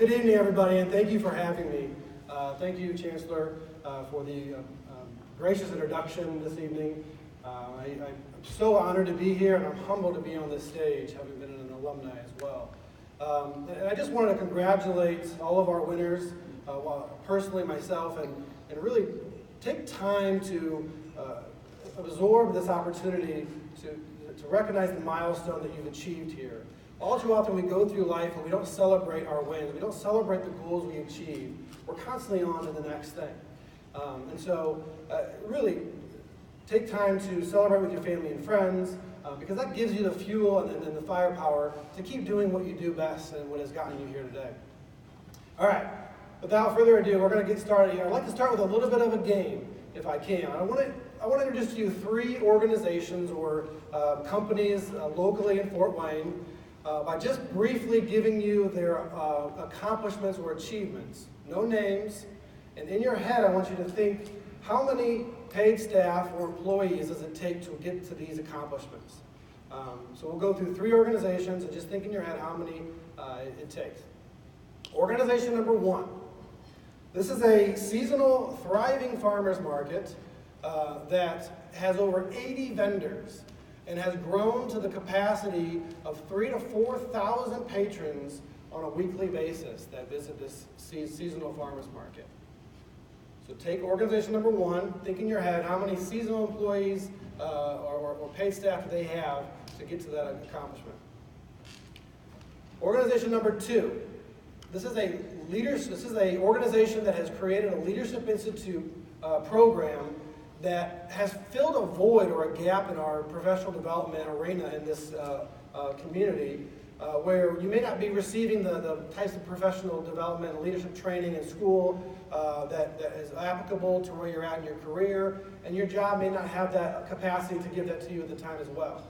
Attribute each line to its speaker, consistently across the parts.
Speaker 1: Good evening, everybody, and thank you for having me. Thank you, Chancellor, for the gracious introduction this evening. I'm so honored to be here, and I'm humbled to be on this stage, having been an alumni as well. And I just wanted to congratulate all of our winners, personally myself, and really take time to absorb this opportunity to recognize the milestone that you've achieved here. All too often we go through life and we don't celebrate our wins. We don't celebrate the goals we achieve. We're constantly on to the next thing. And so really take time to celebrate with your family and friends because that gives you the fuel and the firepower to keep doing what you do best and what has gotten you here today. All right, without further ado, we're going to get started here. I'd like to start with a little bit of a game, if I can. I want to introduce to you 3 organizations or companies locally in Fort Wayne by just briefly giving you their accomplishments or achievements. No names, and in your head I want you to think, how many paid staff or employees does it take to get to these accomplishments? So we'll go through 3 organizations and just think in your head how many it takes. Organization number 1. This is a seasonal, thriving farmers market that has over 80 vendors and has grown to the capacity of 3,000 to 4,000 patrons on a weekly basis that visit this seasonal farmers market. So take organization number 1, think in your head how many seasonal employees or paid staff do they have to get to that accomplishment. Organization number 2. This is an organization that has created a Leadership Institute program that has filled a void or a gap in our professional development arena in this community where you may not be receiving the types of professional development and leadership training in school that is applicable to where you're at in your career, and your job may not have that capacity to give that to you at the time as well.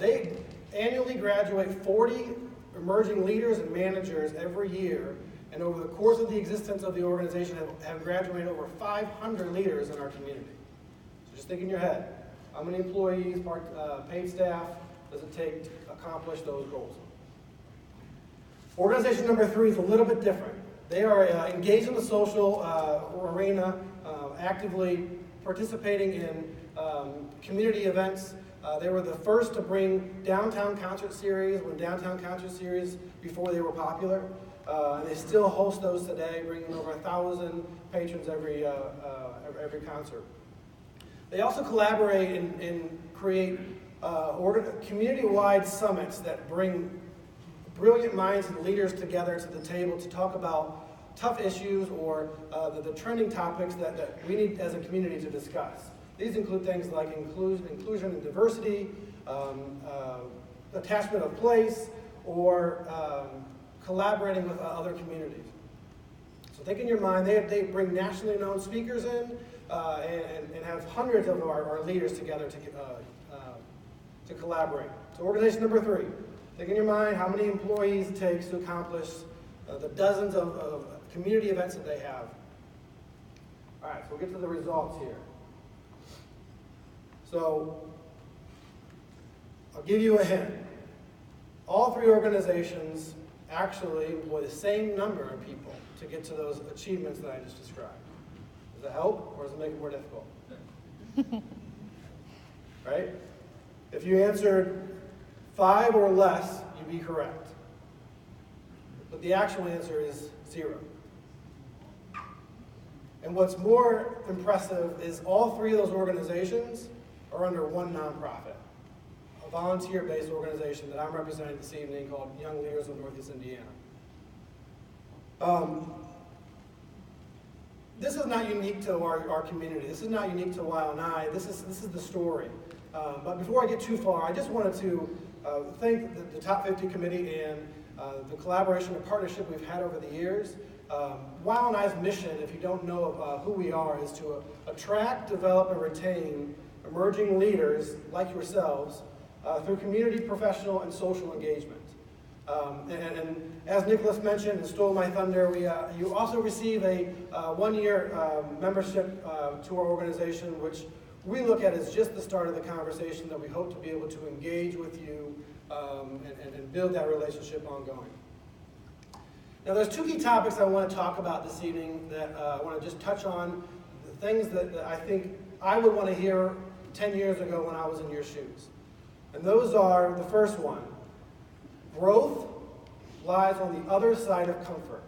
Speaker 1: They annually graduate 40 emerging leaders and managers every year, and over the course of the existence of the organization have graduated over 500 leaders in our community. So just think in your head, how many employees, paid staff does it take to accomplish those goals? Organization number 3 is a little bit different. They are engaged in the social arena, actively participating in community events. They were the first to bring Downtown Concert Series when Downtown Concert Series, before they were popular. And they still host those today, bringing over 1,000 patrons every concert. They also collaborate and create community-wide summits that bring brilliant minds and leaders together to the table to talk about tough issues or the trending topics that we need as a community to discuss. These include things like inclusion and diversity, attachment of place, or collaborating with other communities. So think in your mind, they bring nationally known speakers in and have hundreds of our leaders together to collaborate. So organization number 3, think in your mind how many employees it takes to accomplish the dozens of community events that they have. All right, so we'll get to the results here. So I'll give you a hint. All 3 organizations actually employ the same number of people to get to those achievements that I just described. Does that help, or does it make it more difficult? Right? If you answered 5 or less, you'd be correct. But the actual answer is 0. And what's more impressive is all 3 of those organizations are under one nonprofit, a volunteer-based organization that I'm representing this evening called Young Leaders of Northeast Indiana. This is not unique to our community. This is not unique to YLNI. This is the story. But before I get too far, I just wanted to thank the Top 50 Committee and the collaboration and partnership we've had over the years. YLNI's mission, if you don't know who we are, is to attract, develop, and retain emerging leaders like yourselves through community, professional, and social engagement. And as Nicholas mentioned and stole my thunder, you also receive a 1-year membership to our organization, which we look at as just the start of the conversation that we hope to be able to engage with you and build that relationship ongoing. Now there's two key topics I want to talk about this evening that I want to just touch on, the things that I think I would want to hear 10 years ago when I was in your shoes. And those are, the first one, growth lies on the other side of comfort.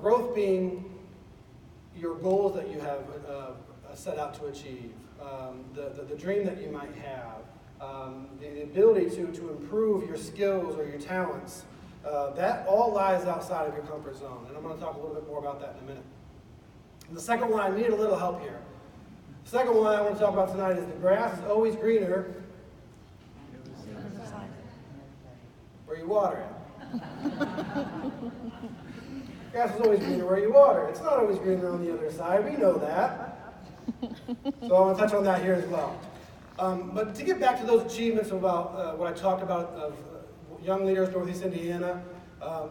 Speaker 1: Growth being your goals that you have set out to achieve, the dream that you might have, the ability to improve your skills or your talents. That all lies outside of your comfort zone, and I'm going to talk a little bit more about that in a minute. And the second one, I need a little help here. The second one I want to talk about tonight is the grass is always greener where you water it. Grass is always greener where you water. It's not always greener on the other side. We know that. So I want to touch on that here as well. But to get back to those achievements about what I talked about of young leaders, Northeast Indiana,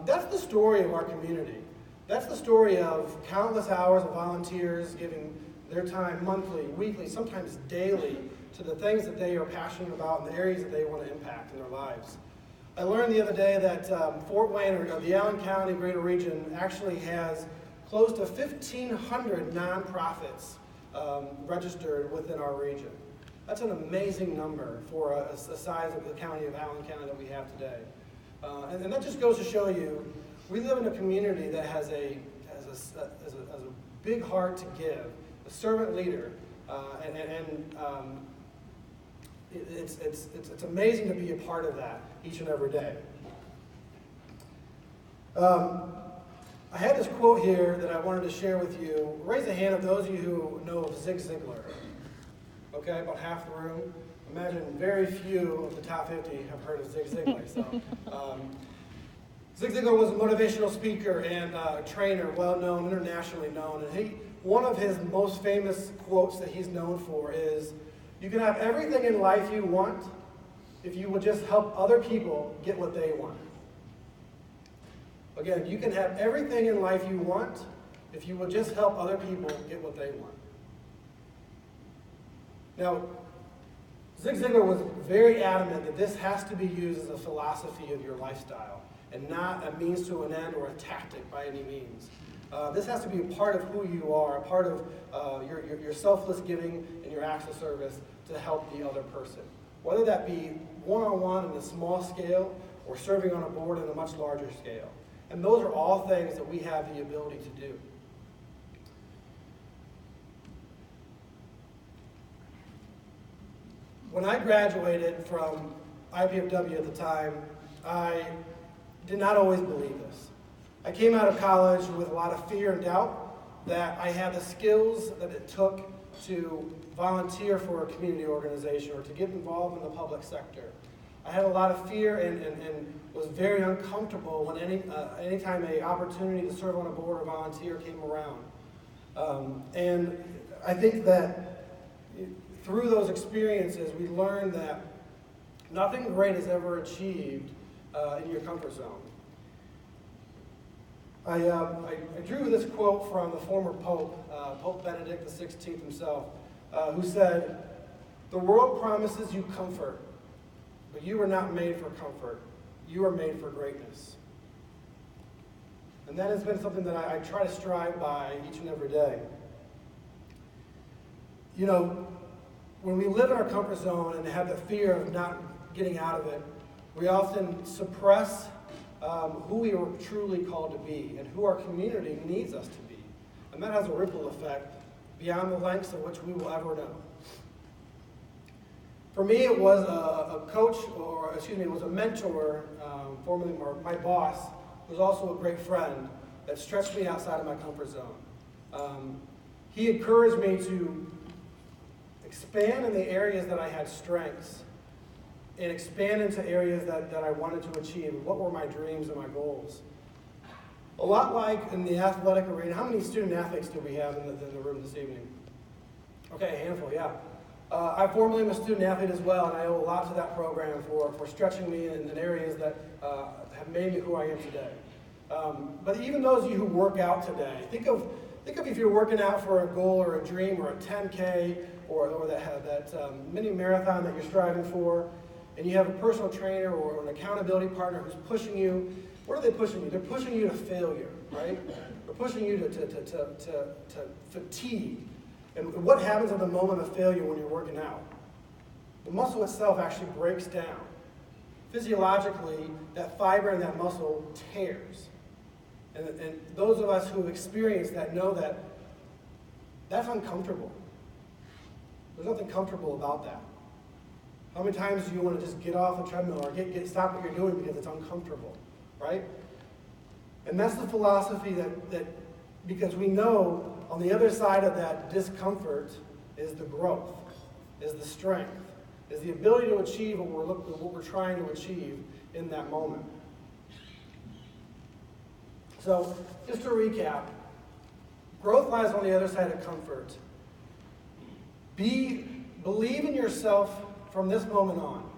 Speaker 1: that's the story of our community. That's the story of countless hours of volunteers giving their time monthly, weekly, sometimes daily to the things that they are passionate about and the areas that they want to impact in their lives. I learned the other day that Fort Wayne, or the Allen County Greater Region, actually has close to 1,500 nonprofits registered within our region. That's an amazing number for a size of the county of Allen County that we have today. And that just goes to show you, we live in a community that has a big heart to give, a servant leader, it's amazing to be a part of that each and every day. I had this quote here that I wanted to share with you. Raise a hand of those of you who know of Zig Ziglar. Okay, about half the room. Imagine very few of the top 50 have heard of Zig Ziglar. So, Zig Ziglar was a motivational speaker and a trainer, well-known, internationally known. And one of his most famous quotes that he's known for is, "You can have everything in life you want if you will just help other people get what they want." Again, you can have everything in life you want if you will just help other people get what they want. Now, Zig Ziglar was very adamant that this has to be used as a philosophy of your lifestyle and not a means to an end or a tactic by any means. This has to be a part of who you are, a part of your selfless giving and your acts of service to help the other person. Whether that be one-on-one in a small scale or serving on a board in a much larger scale. And those are all things that we have the ability to do. When I graduated from IPFW at the time, I did not always believe this. I came out of college with a lot of fear and doubt that I had the skills that it took to volunteer for a community organization or to get involved in the public sector. I had a lot of fear and was very uncomfortable when anytime an opportunity to serve on a board or volunteer came around. And I think that through those experiences, we learned that nothing great is ever achieved in your comfort zone. I drew this quote from the former Pope, Pope Benedict XVI himself, who said, "The world promises you comfort, but you are not made for comfort. You are made for greatness." And that has been something that I try to strive by each and every day. You know, when we live in our comfort zone and have the fear of not getting out of it, we often suppress who we are truly called to be and who our community needs us to be. And that has a ripple effect beyond the lengths of which we will ever know. For me, it was a coach, it was a mentor, formerly my boss, who was also a great friend that stretched me outside of my comfort zone. He encouraged me to expand in the areas that I had strengths and expand into areas that I wanted to achieve. What were my dreams and my goals? A lot like in the athletic arena. How many student athletes do we have in the room this evening? Okay, a handful, yeah. I formerly am a student athlete as well, and I owe a lot to that program for stretching me in areas that have made me who I am today. But even those of you who work out today, think of if you're working out for a goal or a dream or a 10K or that mini marathon that you're striving for, and you have a personal trainer or an accountability partner who's pushing you. What are they pushing you? They're pushing you to failure, right? They're pushing you to fatigue. And what happens in the moment of failure when you're working out? The muscle itself actually breaks down. Physiologically, that fiber in that muscle tears. And those of us who have experienced that know that that's uncomfortable. There's nothing comfortable about that. How many times do you want to just get off the treadmill or stop what you're doing because it's uncomfortable, right? And that's the philosophy that because we know on the other side of that discomfort is the growth, is the strength, is the ability to achieve what we're trying to achieve in that moment. So, just to recap, growth lies on the other side of comfort. Believe in yourself from this moment on.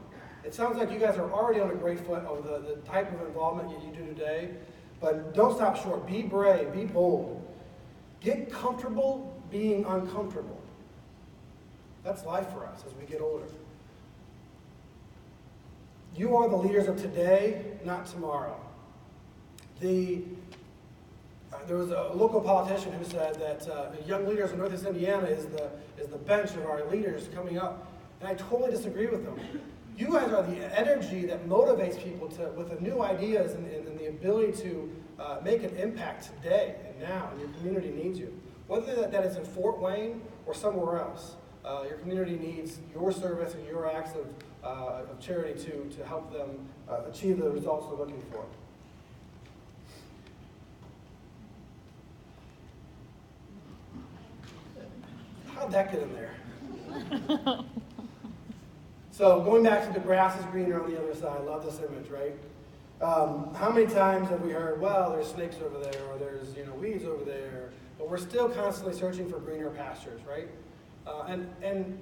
Speaker 1: It sounds like you guys are already on a great foot of the type of involvement you do today, but don't stop short. Be brave, be bold. Get comfortable being uncomfortable. That's life for us as we get older. You are the leaders of today, not tomorrow. There was a local politician who said that young leaders in Northeast Indiana is the bench of our leaders coming up. And I totally disagree with them. You guys are the energy that motivates people with the new ideas and the ability to make an impact today and now, and your community needs you. Whether that is in Fort Wayne or somewhere else, your community needs your service and your acts of charity to help them achieve the results they're looking for. How'd that get in there? So going back to the grass is greener on the other side. I love this image, right? How many times have we heard, well, there's snakes over there, or there's weeds over there, but we're still constantly searching for greener pastures, right? And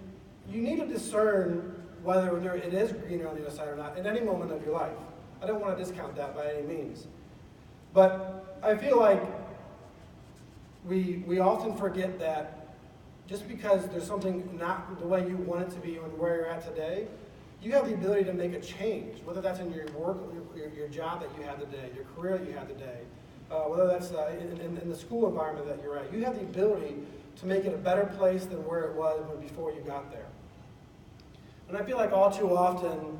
Speaker 1: you need to discern whether it is greener on the other side or not in any moment of your life. I don't want to discount that by any means. But I feel like we often forget that just because there's something not the way you want it to be and where you're at today, you have the ability to make a change, whether that's in your work, your job that you have today, your career that you have today, whether that's in the school environment that you're at. You have the ability to make it a better place than where it was before you got there. And I feel like all too often,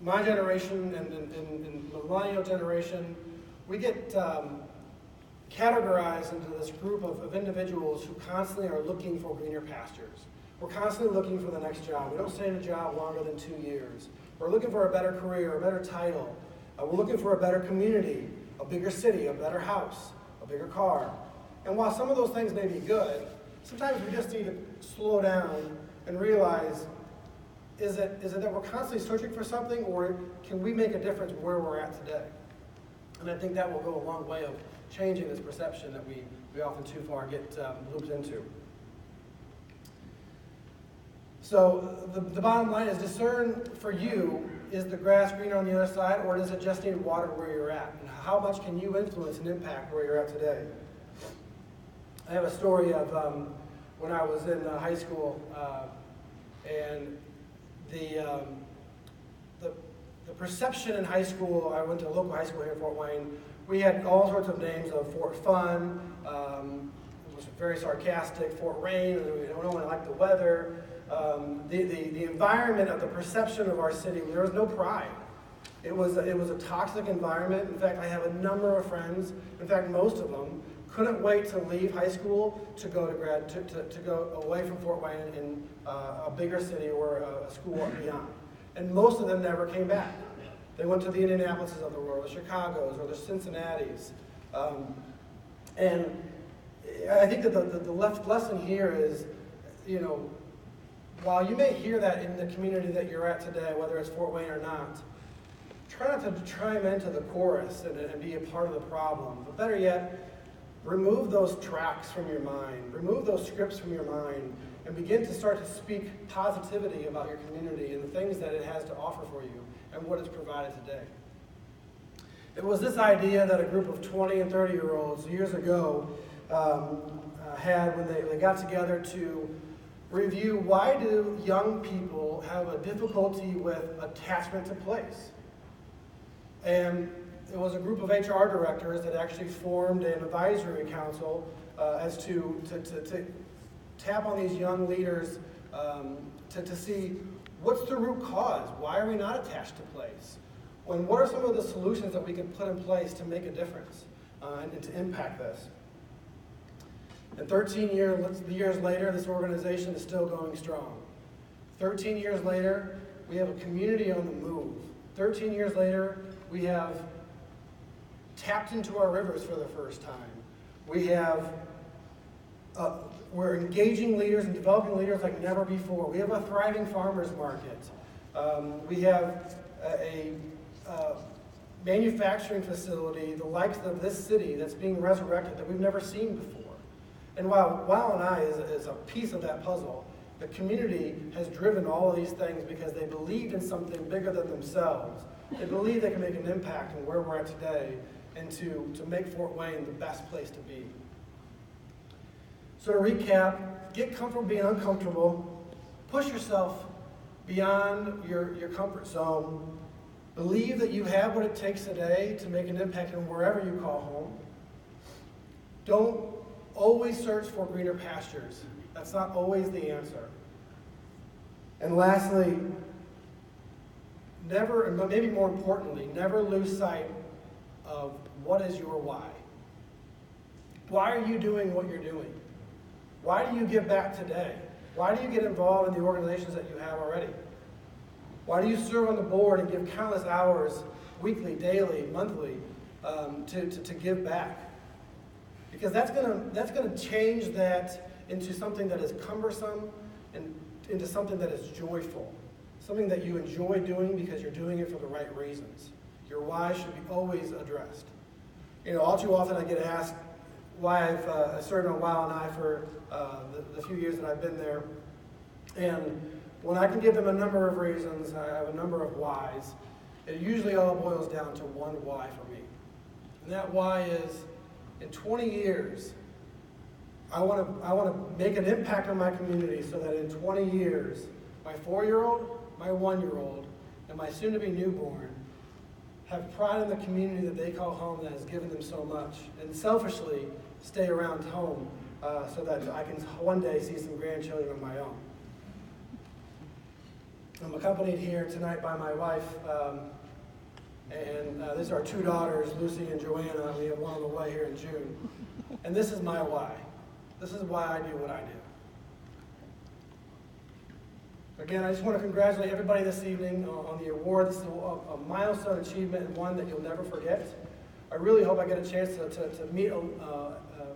Speaker 1: my generation and the millennial generation, we get categorized into this group of individuals who constantly are looking for greener pastures. We're constantly looking for the next job. We don't stay in a job longer than 2 years. We're looking for a better career, a better title. We're looking for a better community, a bigger city, a better house, a bigger car. And while some of those things may be good, sometimes we just need to slow down and realize, is it that we're constantly searching for something, or can we make a difference where we're at today? And I think that will go a long way of changing this perception that we often too far get looped into. So the bottom line is discern for you, is the grass greener on the other side, or does it just need water where you're at? And how much can you influence and impact where you're at today? I have a story of when I was in high school, and the perception in high school, I went to a local high school here in Fort Wayne. We had all sorts of names of Fort Fun, it was very sarcastic, Fort Rain, no one liked the weather. The environment of the perception of our city, there was no pride. It was a toxic environment. In fact, I have a number of friends, in fact most of them, couldn't wait to leave high school to go to go away from Fort Wayne in a bigger city or a school beyond. And most of them never came back. They went to the Indianapolises of the world, the Chicagos, or the Cincinnatis. And I think that the lesson here is, while you may hear that in the community that you're at today, whether it's Fort Wayne or not, try not to chime into the chorus and be a part of the problem. But better yet, remove those tracks from your mind, remove those scripts from your mind, and begin to start to speak positivity about your community and the things that it has to offer for you and what it's provided today. It was this idea that a group of 20 and 30-year-olds years ago had when they got together to review why do young people have a difficulty with attachment to place. And it was a group of HR directors that actually formed an advisory council as to tap on these young leaders to see what's the root cause. Why are we not attached to place? What are some of the solutions that we can put in place to make a difference and to impact this? And 13 years later, this organization is still going strong. 13 years later, we have a community on the move. 13 years later, we have tapped into our rivers for the first time. We're engaging leaders and developing leaders like never before. We have a thriving farmers market. We have a manufacturing facility, the likes of this city, that's being resurrected that we've never seen before. And while YLNI is a piece of that puzzle, the community has driven all of these things because they believed in something bigger than themselves. They believe they can make an impact in where we're at today and to make Fort Wayne the best place to be. So to recap, get comfortable being uncomfortable, push yourself beyond your comfort zone, believe that you have what it takes today to make an impact in wherever you call home. Don't always search for greener pastures. That's not always the answer. And lastly, never, and maybe more importantly, never lose sight of what is your why. Why are you doing what you're doing? Why do you give back today? Why do you get involved in the organizations that you have already? Why do you serve on the board and give countless hours, weekly, daily, monthly, to give back? Because that's gonna change that into something that is cumbersome and into something that is joyful. Something that you enjoy doing because you're doing it for the right reasons. Your why should be always addressed. You know, all too often I get asked why I've served on YLNI for the few years that I've been there. And when I can give them a number of reasons, I have a number of whys, it usually all boils down to one why for me. And that why is, in 20 years, I want to make an impact on my community so that in 20 years, my 4-year-old, my 1-year-old, and my soon-to-be newborn have pride in the community that they call home that has given them so much, and selfishly stay around home so that I can one day see some grandchildren of my own. I'm accompanied here tonight by my wife, and these are our 2 daughters, Lucy and Joanna. We have one on the way here in June. And this is my why. This is why I do what I do. Again, I just want to congratulate everybody this evening on the award. This is a milestone achievement and one that you'll never forget. I really hope I get a chance to meet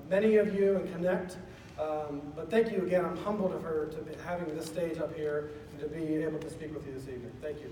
Speaker 1: many of you and connect. But thank you again. I'm humbled of her to be having this stage up here and to be able to speak with you this evening. Thank you.